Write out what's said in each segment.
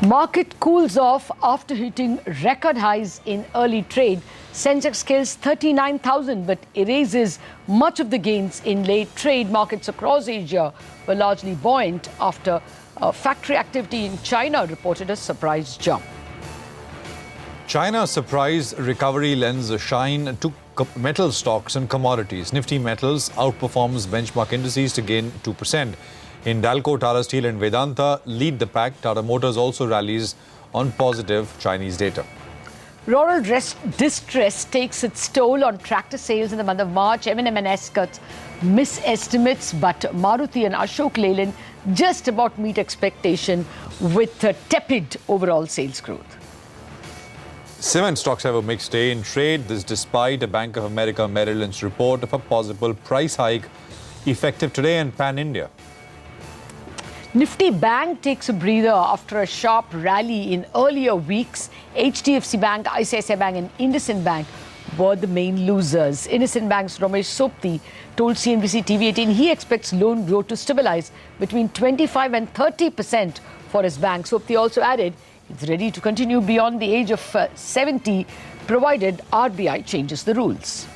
Market cools off after hitting record highs in early trade. Sensex scales 39,000 but erases much of the gains in late trade. Markets across Asia were largely buoyant after factory activity in China reported a surprise jump. China's surprise recovery lends a shine to metal stocks and commodities. Nifty Metals outperforms benchmark indices to gain 2%. Hindalco, Tata Steel and Vedanta lead the pack. Tata Motors also rallies on positive Chinese data. Rural distress takes its toll on tractor sales in the month of March. M&M&S cuts miss estimates, but Maruti and Ashok Leyland just about meet expectation with a tepid overall sales growth. Cement stocks have a mixed day in trade. This despite a Bank of America Merrill Lynch report of a possible price hike effective today in Pan-India. Nifty Bank takes a breather after a sharp rally in earlier weeks. HDFC Bank, ICICI Bank and IndusInd Bank were the main losers. IndusInd Bank's Ramesh Sopti told CNBC-TV18 he expects loan growth to stabilize between 25 and 30% for his bank. Sopti also added he's ready to continue beyond the age of 70, provided RBI changes the rules.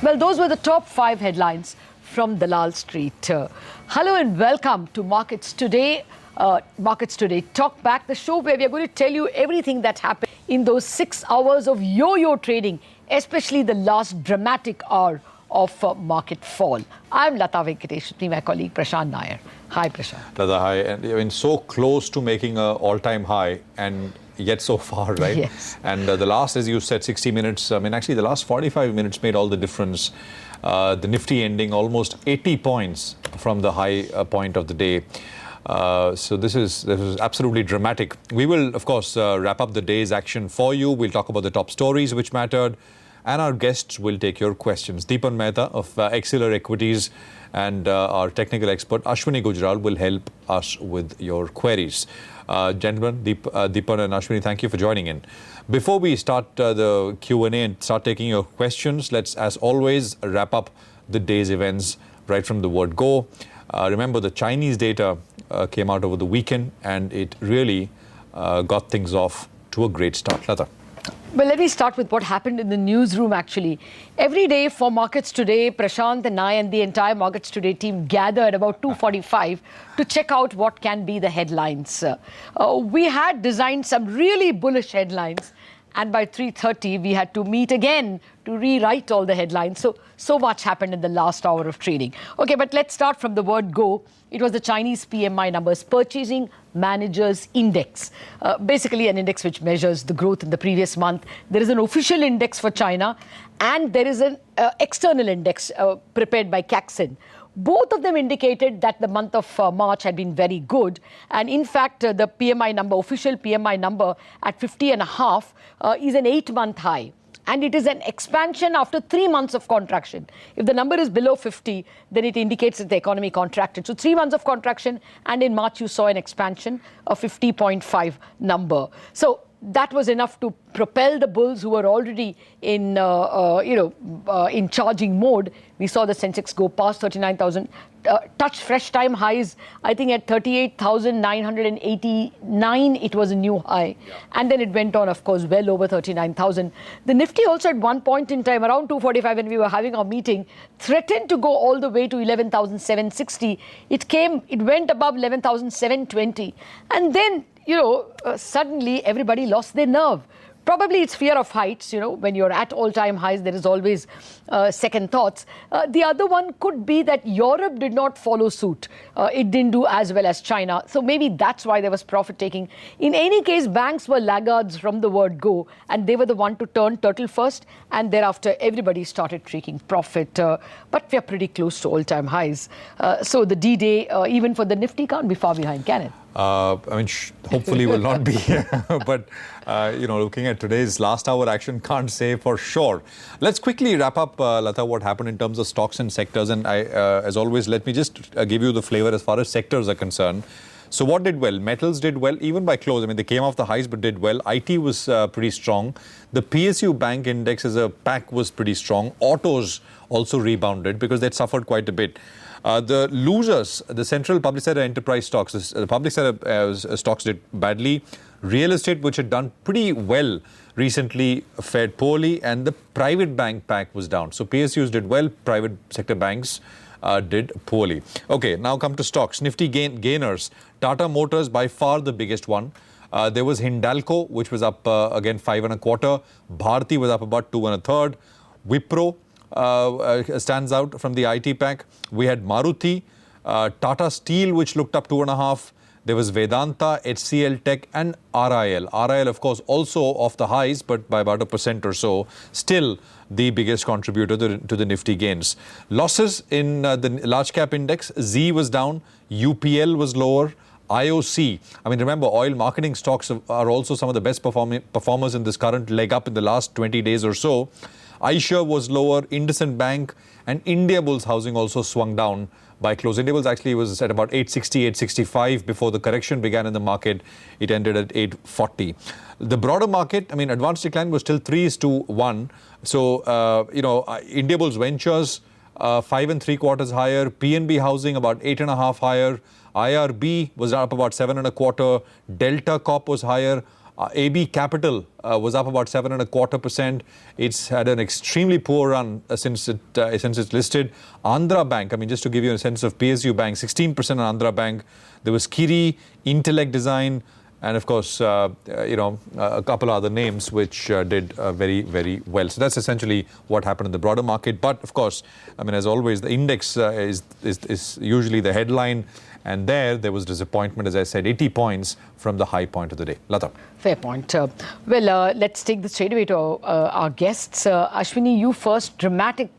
Well, those were the top 5 headlines from Dalal Street. Hello and welcome to Markets Today. Markets Today Talk Back, the show where we are going to tell you everything that happened in those 6 hours of yo-yo trading, especially the last dramatic hour of market fall. I'm Lata Venkatesh, with me, my colleague Prashant Nair. Hi, Prashant. Lata, hi. And I mean, so close to making an all-time high and yet so far, right? Yes. And the last, as you said, 60 minutes, I mean, actually the last 45 minutes made all the difference. The Nifty ending almost 80 points from the high point of the day. So this is absolutely dramatic. We will, of course, wrap up the day's action for you. We'll talk about the top stories which mattered. And our guests will take your questions. Deepan Mehta of Exceler Equities and our technical expert Ashwini Gujral will help us with your queries. Gentlemen, Deepan and Ashwini, thank you for joining in. Before we start the Q&A and start taking your questions, let's, as always, wrap up the day's events right from the word go. Remember, the Chinese data came out over the weekend and it really got things off to a great start. Lata. Well, let me start with what happened in the newsroom, actually. Every day for Markets Today, Prashant and I and the entire Markets Today team gather at about 2:45 to check out what can be the headlines. We had designed some really bullish headlines, and by 3:30, we had to meet again to rewrite all the headlines. So much happened in the last hour of trading. Okay, but let's start from the word go. It was the Chinese PMI numbers, Purchasing Managers Index, basically an index which measures the growth in the previous month. There is an official index for China, and there is an external index prepared by Caxin. Both of them indicated that the month of March had been very good. And in fact, the PMI number, official PMI number at 50.5 is an 8-month high. And it is an expansion after 3 months of contraction. If the number is below 50, then it indicates that the economy contracted. So 3 months of contraction, and in March you saw an expansion of 50.5 number. So that was enough to propel the bulls who were already in, in charging mode. We saw the Sensex go past 39,000, touch fresh time highs. I think at 38,989, it was a new high. Yeah. And then it went on, of course, well over 39,000. The Nifty also at one point in time, around 2:45 when we were having our meeting, threatened to go all the way to 11,760. It went above 11,720. And then, suddenly everybody lost their nerve. Probably it's fear of heights, when you're at all-time highs, there is always second thoughts. The other one could be that Europe did not follow suit. It didn't do as well as China. So maybe that's why there was profit taking. In any case, banks were laggards from the word go, and they were the one to turn turtle first, and thereafter everybody started taking profit. But we're pretty close to all-time highs. So the D-Day, even for the Nifty, can't be far behind, can it? Hopefully will not be. But, looking at today's last hour action, can't say for sure. Let's quickly wrap up, Lata, what happened in terms of stocks and sectors. And as always, let me just give you the flavor as far as sectors are concerned. So what did well? Metals did well, even by close. I mean, they came off the highs but did well. IT was pretty strong. The PSU Bank Index as a pack was pretty strong. Autos also rebounded because they'd suffered quite a bit. The losers, the central public sector enterprise stocks, the public sector stocks did badly. Real estate, which had done pretty well recently, fared poorly, and the private bank pack was down. So PSUs did well, private sector banks did poorly. Okay, now come to stocks. Nifty gainers. Tata Motors by far the biggest one. There was Hindalco, which was up again 5 1/4. Bharti was up about 2 1/3. Wipro stands out from the IT pack. We had Maruti, Tata Steel, which looked up 2 1/2. There was Vedanta, HCL Tech, and RIL. RIL, of course, also off the highs, but by about 1% or so. Still the biggest contributor to the Nifty gains. Losses in the large cap index. Z was down. UPL was lower. IOC. I mean, remember, oil marketing stocks are also some of the best performers in this current leg up in the last 20 days or so. Aisha was lower. IndusInd Bank and Indiabulls Housing also swung down by close. Indiabulls actually was at about 860, 865 before the correction began in the market. It ended at 840. The broader market, I mean, advanced decline was still 3:1. So, Indiabulls Ventures 5 3/4 higher. PNB Housing about 8 1/2 higher. IRB was up about 7 1/4. Delta Corp was higher. AB Capital was up about 7 1/4%. It's had an extremely poor run since it's listed. Andhra Bank, I mean, just to give you a sense of PSU Bank, 16% on Andhra Bank. There was Kiri, Intellect Design, and of course, a couple of other names which did very, very well. So that's essentially what happened in the broader market. But of course, I mean, as always, the index is usually the headline. And there was disappointment, as I said, 80 points from the high point of the day. Lata. Fair point. Let's take this straight away to our guests. Ashwini, you first. Dramatic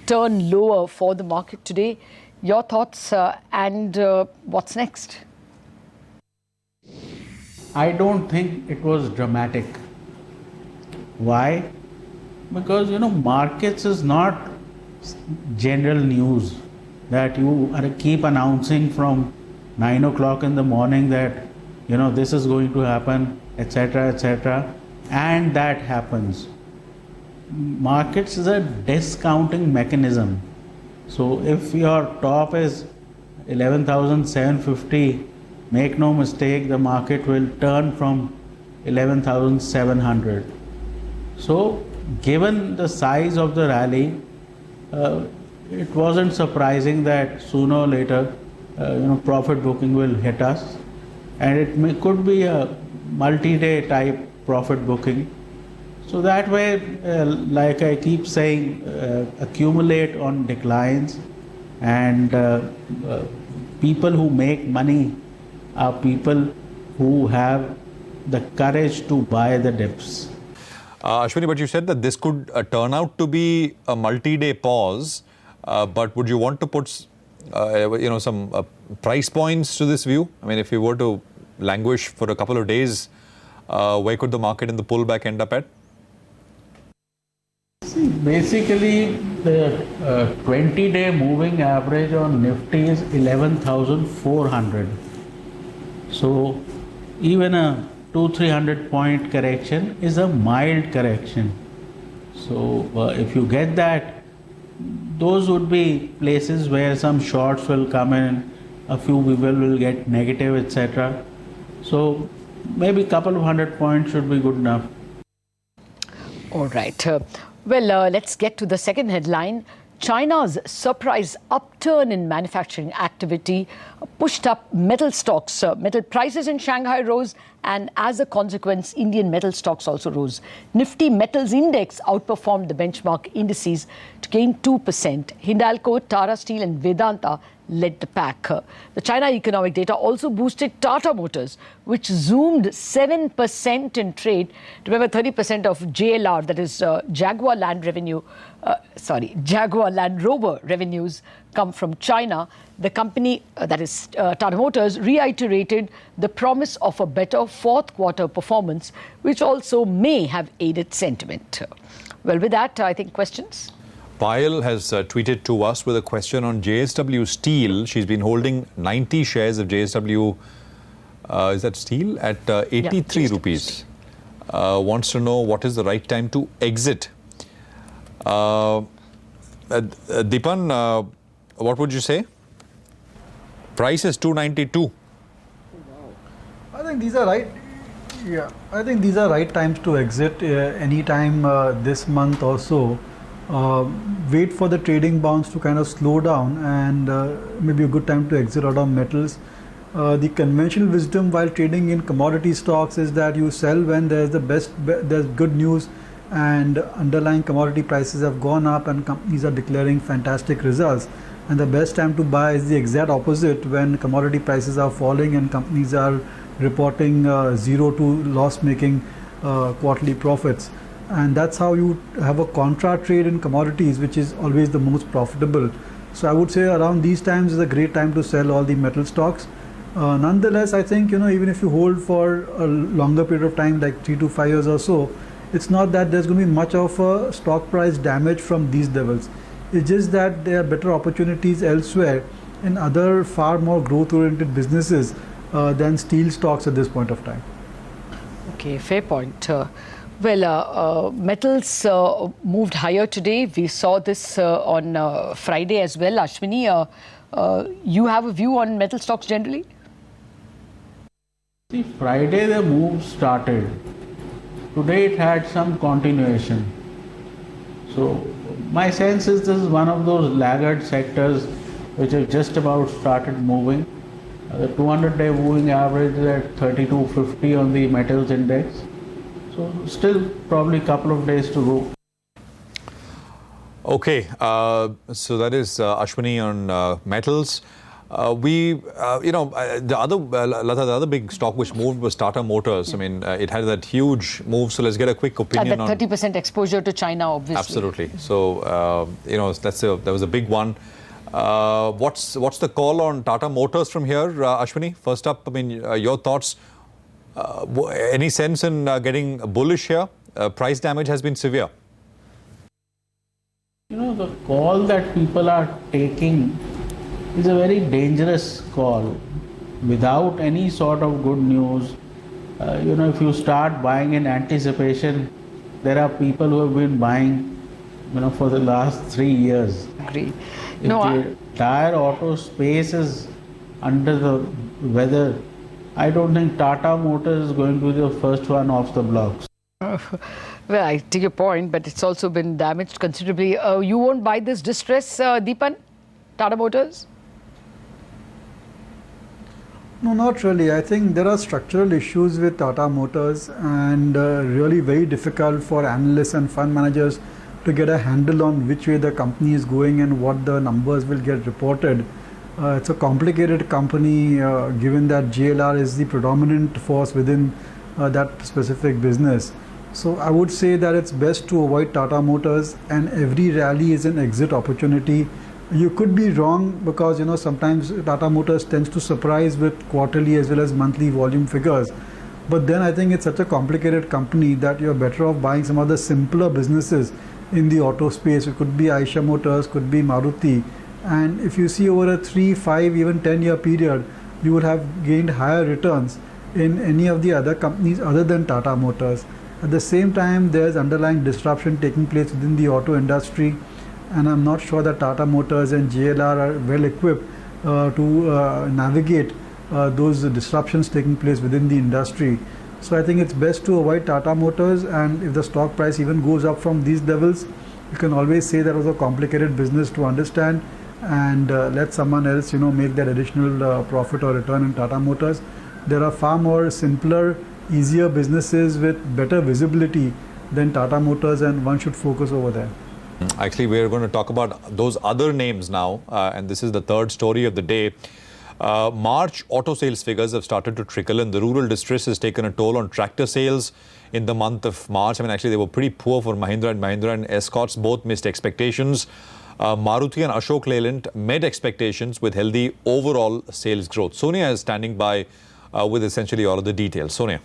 turn lower for the market today. Your thoughts and what's next? I don't think it was dramatic. Why? Because, markets is not general news that you keep announcing from 9 o'clock in the morning that, this is going to happen, etc., etc., and that happens. Markets is a discounting mechanism. So if your top is 11,750, make no mistake, the market will turn from 11,700. So given the size of the rally, it wasn't surprising that sooner or later, profit booking will hit us, and it could be a multi-day type profit booking. So that way, like I keep saying, accumulate on declines, and people who make money are people who have the courage to buy the dips. Ashwini, but you said that this could turn out to be a multi-day pause. But would you want to put, some price points to this view? I mean, if you were to languish for a couple of days, where could the market in the pullback end up at? See, basically, the 20-day moving average on Nifty is 11,400. So, even a 200-300 point correction is a mild correction. So, if you get that, those would be places where some shorts will come in, a few people will get negative, etc. So maybe a couple of 100 points should be good enough. All right. Let's get to the second headline. China's surprise upturn in manufacturing activity pushed up metal stocks. Metal prices in Shanghai rose, and as a consequence, Indian metal stocks also rose. Nifty Metals Index outperformed the benchmark indices to gain 2%. Hindalco, Tata Steel, and Vedanta led the pack. The China economic data also boosted Tata Motors, which zoomed 7% in trade. Remember, 30% of JLR, that is Jaguar Land Rover revenues come from China. The company, that is Tata Motors, reiterated the promise of a better fourth quarter performance, which also may have aided sentiment. Well, with that, I think questions? Payal has tweeted to us with a question on JSW Steel. She's been holding 90 shares of JSW, is that Steel, at 83 rupees. Wants to know what is the right time to exit. Deepan, what would you say? Price is 292. I think these are right. Yeah, I think these are right times to exit. Any time this month or so. Wait for the trading bounce to kind of slow down, and maybe a good time to exit out of metals. The conventional wisdom while trading in commodity stocks is that you sell when there's there's good news, and underlying commodity prices have gone up and companies are declaring fantastic results. And the best time to buy is the exact opposite, when commodity prices are falling and companies are reporting zero to loss-making quarterly profits. And that's how you have a contra trade in commodities, which is always the most profitable. So I would say around these times is a great time to sell all the metal stocks. Nonetheless, I think, even if you hold for a longer period of time, like 3 to 5 years or so, it's not that there's going to be much of a stock price damage from these levels. It's just that there are better opportunities elsewhere in other far more growth-oriented businesses than steel stocks at this point of time. Okay, fair point. Metals moved higher today. We saw this on Friday as well. Ashwini, you have a view on metal stocks generally? See, Friday the move started. Today it had some continuation. So my sense is this is one of those laggard sectors which have just about started moving. The 200-day moving average is at 3250 on the metals index. So still probably a couple of days to go. Okay, so that is Ashwini on metals. The other big stock which moved was Tata Motors. I mean, it had that huge move. So let's get a quick opinion on that 30% exposure to China, obviously. Absolutely. So that was a big one. What's the call on Tata Motors from here, Ashwini? First up, I mean, your thoughts. Any sense in getting bullish here? Price damage has been severe. The call that people are taking is a very dangerous call. Without any sort of good news, if you start buying in anticipation, there are people who have been buying, for the last 3 years. Agree. If the entire auto space is under the weather, I don't think Tata Motors is going to be the first one off the blocks. Well, I take your point, but it's also been damaged considerably. You won't buy this distress, Deepan? Tata Motors? No, not really. I think there are structural issues with Tata Motors, and really very difficult for analysts and fund managers to get a handle on which way the company is going and what the numbers will get reported. It's a complicated company, given that JLR is the predominant force within that specific business. So I would say that it's best to avoid Tata Motors, and every rally is an exit opportunity. You could be wrong, because sometimes Tata Motors tends to surprise with quarterly as well as monthly volume figures. But then I think it's such a complicated company that you're better off buying some other simpler businesses in the auto space. It could be Eicher Motors, could be Maruti. And if you see over a 3, 5, even 10-year period, you would have gained higher returns in any of the other companies other than Tata Motors. At the same time, there's underlying disruption taking place within the auto industry, and I'm not sure that Tata Motors and JLR are well equipped to navigate those disruptions taking place within the industry. So I think it's best to avoid Tata Motors, and if the stock price even goes up from these levels, you can always say that was a complicated business to understand, and let someone else make that additional profit or return in Tata Motors. There are far more simpler, easier businesses with better visibility than Tata Motors, and one should focus over there. Actually, we're going to talk about those other names now, and this is the third story of the day. March auto sales figures have started to trickle, and the rural distress has taken a toll on tractor sales in the month of March. I mean, actually, they were pretty poor for Mahindra and Mahindra, and Escorts both missed expectations. Maruti and Ashok Leyland met expectations with healthy overall sales growth. Sonia is standing by with essentially all of the details. Sonia.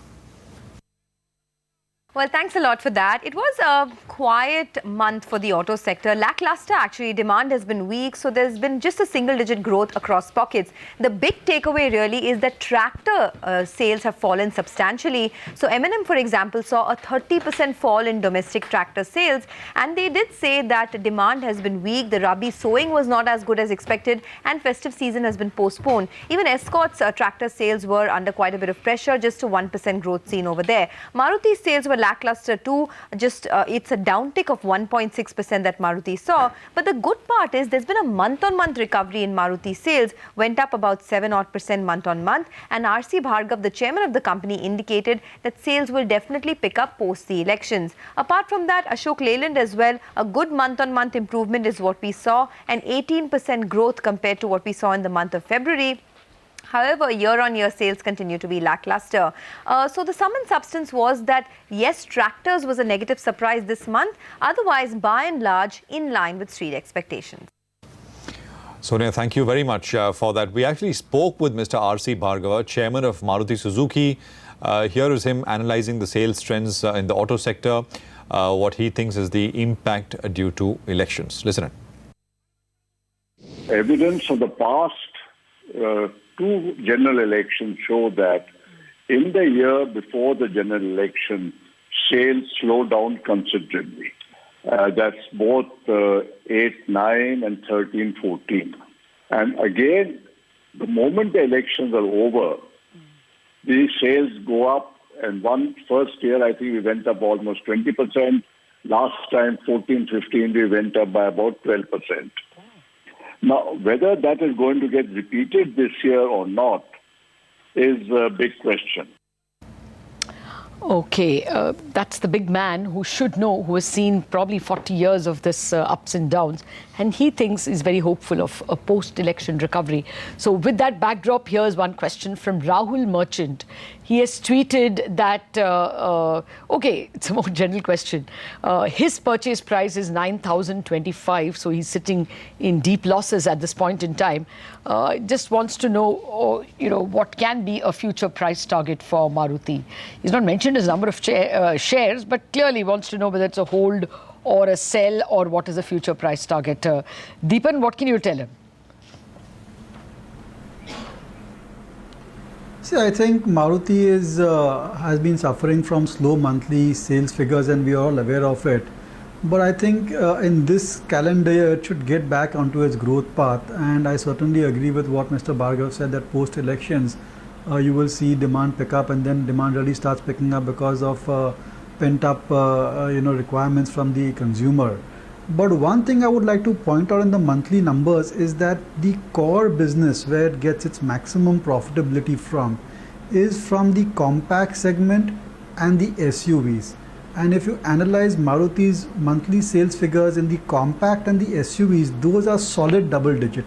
Well, thanks a lot for that. It was a quiet month for the auto sector. Lackluster, actually. Demand has been weak, so there's been just a single-digit growth across pockets. The big takeaway really is that tractor sales have fallen substantially. So M&M, for example, saw a 30% fall in domestic tractor sales, and they did say that demand has been weak. The Rabi sowing was not as good as expected, and festive season has been postponed. Even Escort's tractor sales were under quite a bit of pressure, just a 1% growth seen over there. Maruti's sales were lackluster too. It's a downtick of 1.6% that Maruti saw. But the good part is there's been a month-on-month recovery in Maruti sales, went up about 7% month-on-month. And R.C. Bhargav, the chairman of the company, indicated that sales will definitely pick up post the elections. Apart from that, Ashok Leyland as well, a good month-on-month improvement is what we saw, and 18% growth compared to what we saw in the month of February. However, year-on-year sales continue to be lackluster. So the sum and substance was that, yes, tractors was a negative surprise this month. Otherwise, by and large, in line with street expectations. Sonia, thank you very much for that. We actually spoke with Mr. R.C. Bhargava, chairman of Maruti Suzuki. Here is him analyzing the sales trends in the auto sector, what he thinks is the impact due to elections. Listen in. Evidence of the past two general elections show that in the year before the general election, sales slowed down considerably. That's both 8-9 and 13-14. And again, the moment the elections are over, these sales go up. And first year, I think we went up almost 20%. Last time, 14-15, we went up by about 12%. Now, whether that is going to get repeated this year or not is a big question. Okay, that's the big man who should know, who has seen probably 40 years of this ups and downs, and he thinks he's very hopeful of a post-election recovery. So with that backdrop, here's one question from Rahul Merchant. He has tweeted that, okay, it's a more general question. His purchase price is 9,025, so he's sitting in deep losses at this point in time. Just wants to know, what can be a future price target for Maruti. He's not mentioned his number of shares, but clearly wants to know whether it's a hold or a sell or what is the future price target. Deepan, what can you tell him? See, I think Maruti has been suffering from slow monthly sales figures, and we are all aware of it. But I think in this calendar year, it should get back onto its growth path. And I certainly agree with what Mr. Bhargav said, that post-elections, you will see demand pick up, and then demand really starts picking up because of pent-up requirements from the consumer. But one thing I would like to point out in the monthly numbers is that the core business, where it gets its maximum profitability from, is from the compact segment and the SUVs. And if you analyze Maruti's monthly sales figures in the compact and the SUVs, those are solid double digit.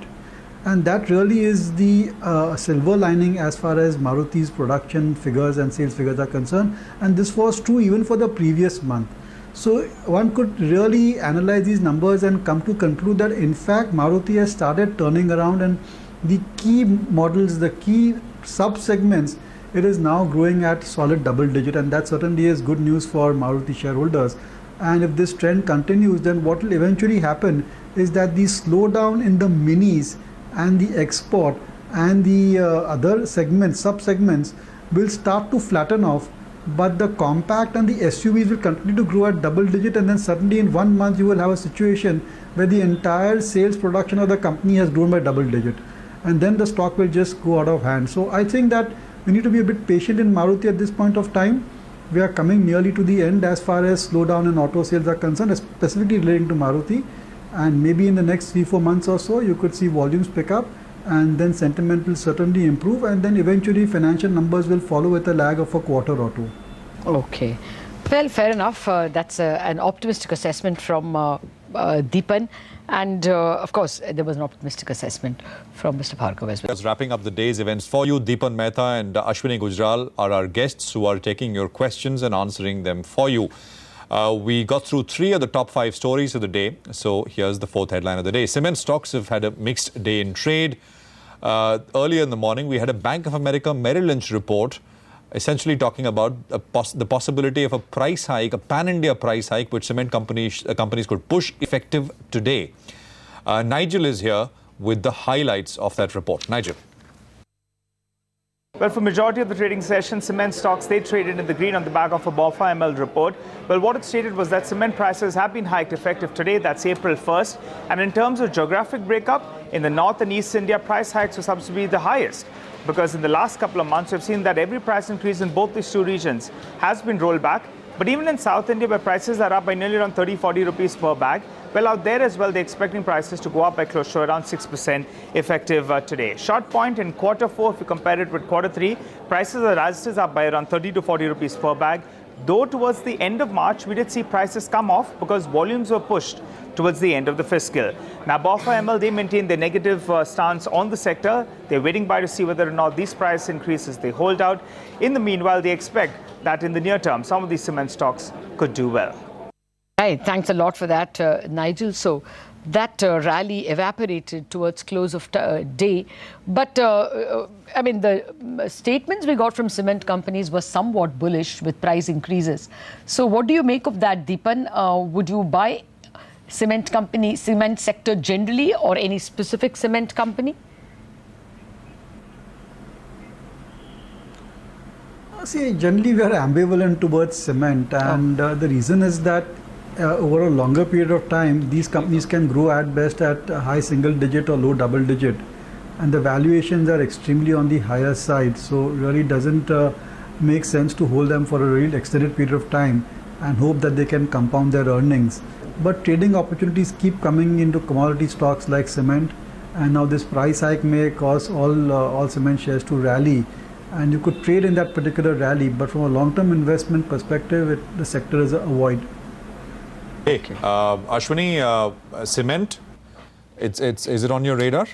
And that really is the silver lining as far as Maruti's production figures and sales figures are concerned. And this was true even for the previous month. So one could really analyze these numbers and come to conclude that in fact Maruti has started turning around, and the key models, the key sub-segments, it is now growing at solid double digit, and that certainly is good news for Maruti shareholders. And if this trend continues, then what will eventually happen is that the slowdown in the minis and the export and the other segments, sub-segments will start to flatten off. But the compact and the SUVs will continue to grow at double digit, and then suddenly in 1 month you will have a situation where the entire sales production of the company has grown by double digit, and then the stock will just go out of hand. So I think that we need to be a bit patient in Maruti at this point of time. We are coming nearly to the end as far as slowdown in auto sales are concerned, specifically relating to Maruti, and maybe in the next 3-4 months or so you could see volumes pick up, and then sentiment will certainly improve, and then eventually financial numbers will follow with a lag of a quarter or two. Okay. Well, fair enough. That's an optimistic assessment from Deepan. And of course, there was an optimistic assessment from Mr. Bhargav as well. That's wrapping up the day's events for you. Deepan Mehta and Ashwini Gujral are our guests who are taking your questions and answering them for you. We got through 3 of the top 5 stories of the day. So here's the 4th headline of the day. Cement stocks have had a mixed day in trade. Earlier in the morning, we had a Bank of America Merrill Lynch report essentially talking about the possibility of a price hike, a pan-India price hike, which cement companies could push effective today. Nigel is here with the highlights of that report. Nigel. Well, for majority of the trading session, cement stocks, they traded in the green on the back of a BofA ML report. Well, what it stated was that cement prices have been hiked effective today, that's April 1st. And in terms of geographic breakup, in the North and East India, price hikes were supposed to be the highest. Because in the last couple of months, we've seen that every price increase in both these two regions has been rolled back. But even in South India, where prices are up by nearly around 30-40 rupees per bag, well, out there as well, they're expecting prices to go up by close to around 6% effective today. Short point in quarter 4, if you compare it with quarter 3, prices are as up by around 30 to 40 rupees per bag. Though towards the end of March, we did see prices come off because volumes were pushed towards the end of the fiscal. Now, BofA ML, they maintain their negative stance on the sector. They're waiting by to see whether or not these price increases they hold out. In the meanwhile, they expect that in the near term, some of these cement stocks could do well. Right, thanks a lot for that, Nigel. So that rally evaporated towards close of day. But, I mean, the statements we got from cement companies were somewhat bullish with price increases. So what do you make of that, Deepan? Would you buy cement sector generally, or any specific cement company? See, generally we are ambivalent towards cement, and the reason is that over a longer period of time, these companies can grow at best at high single digit or low double digit, and the valuations are extremely on the higher side. So really doesn't make sense to hold them for a real extended period of time and hope that they can compound their earnings. But trading opportunities keep coming into commodity stocks like cement, and now this price hike may cause all cement shares to rally, and you could trade in that particular rally. But from a long-term investment perspective, the sector is a avoid. Hey, Ashwini, cement, is it on your radar?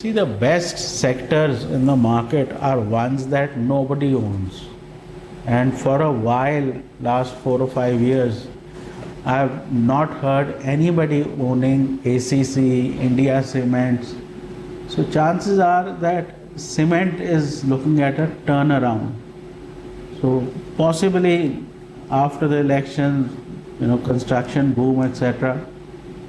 See, the best sectors in the market are ones that nobody owns. And for a while, last 4 or 5 years, I have not heard anybody owning ACC, India Cements. So chances are that cement is looking at a turnaround. So possibly after the elections, construction boom, etc.,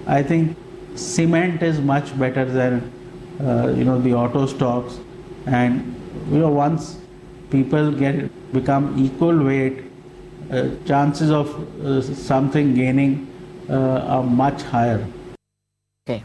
I think cement is much better than the auto stocks. And once people become equal weight, chances of something gaining are much higher. Okay,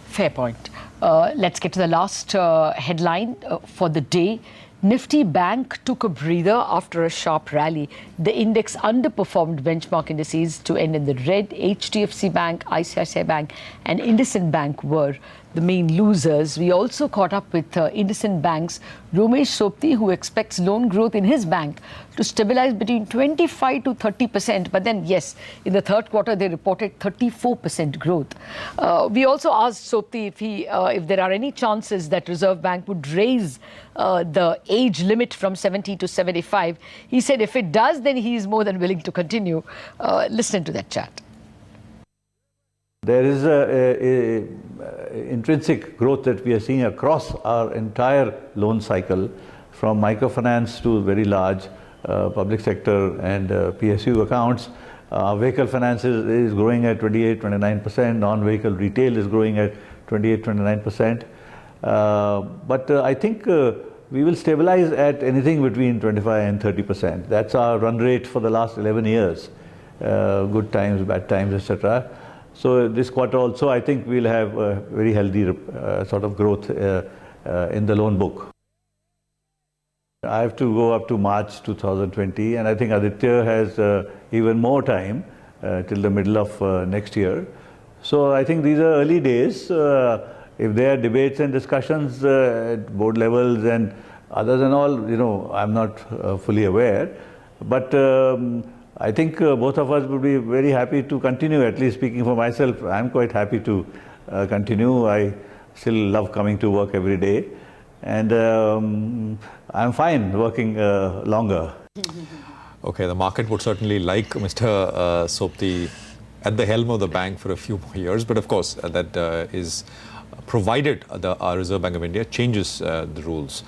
fair point. Let's get to the last headline for the day. Nifty Bank took a breather after a sharp rally. The index underperformed benchmark indices to end in the red. HDFC Bank, ICICI Bank and IndusInd Bank were the main losers. We also caught up with IndusInd Bank's Romesh Sopti, who expects loan growth in his bank to stabilize between 25 to 30%. But then, yes, in the third quarter, they reported 34% growth. We also asked Sopti if there are any chances that Reserve Bank would raise the age limit from 70 to 75. He said if it does, then he is more than willing to continue. Listen to that chat. There is a intrinsic growth that we are seeing across our entire loan cycle, from microfinance to very large public sector and PSU accounts. Vehicle finance is growing at 28-29%, non-vehicle retail is growing at 28-29%. But I think we will stabilize at anything between 25 and 30%. That's our run rate for the last 11 years, good times, bad times, etc. So this quarter also, I think we'll have a very healthy sort of growth in the loan book. I have to go up to March 2020, and I think Aditya has even more time till the middle of next year. So I think these are early days. If there are debates and discussions at board levels and others and all, I'm not fully aware. But I think both of us would be very happy to continue. At least speaking for myself, I'm quite happy to continue. I still love coming to work every day, and I'm fine working longer. Okay, the market would certainly like Mr. Sopti at the helm of the bank for a few more years, but of course that is provided our Reserve Bank of India changes the rules.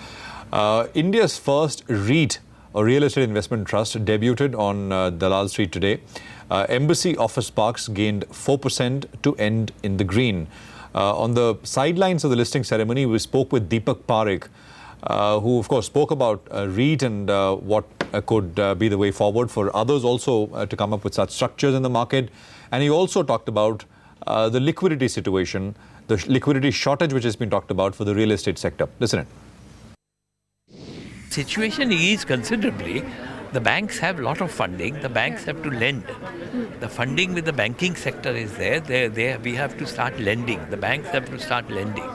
India's first REIT, a real estate investment trust, debuted on Dalal Street today. Embassy Office Parks gained 4% to end in the green. On the sidelines of the listing ceremony, we spoke with Deepak Parekh, who of course spoke about REIT and what could be the way forward for others also to come up with such structures in the market. And he also talked about the liquidity situation, the liquidity shortage which has been talked about for the real estate sector. Listen in. Situation is considerably. The banks have a lot of funding. The banks have to lend. The funding with the banking sector is there. We have to start lending. The banks have to start lending.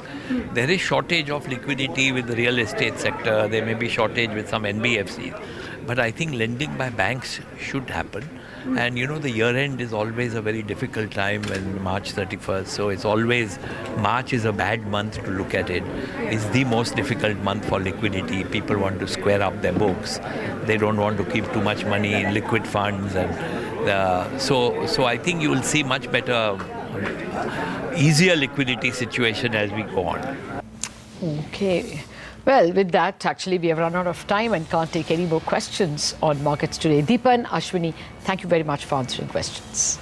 There is shortage of liquidity with the real estate sector. There may be shortage with some NBFCs. But I think lending by banks should happen. And you know, the year end is always a very difficult time when March 31st. So it's always, March is a bad month to look at it. It's the most difficult month for liquidity. People want to square up their books. They don't want to keep too much money in liquid funds. And so I think you will see much better, easier liquidity situation as we go on. Okay. Well, with that, actually, we have run out of time and can't take any more questions on markets today. Deepan, Ashwini, thank you very much for answering questions.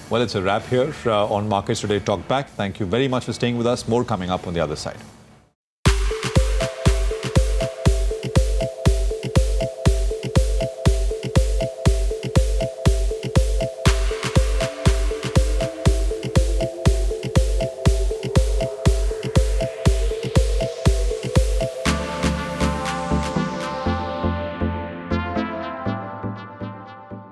Well, it's a wrap here on Markets Today Talk Back. Thank you very much for staying with us. More coming up on the other side.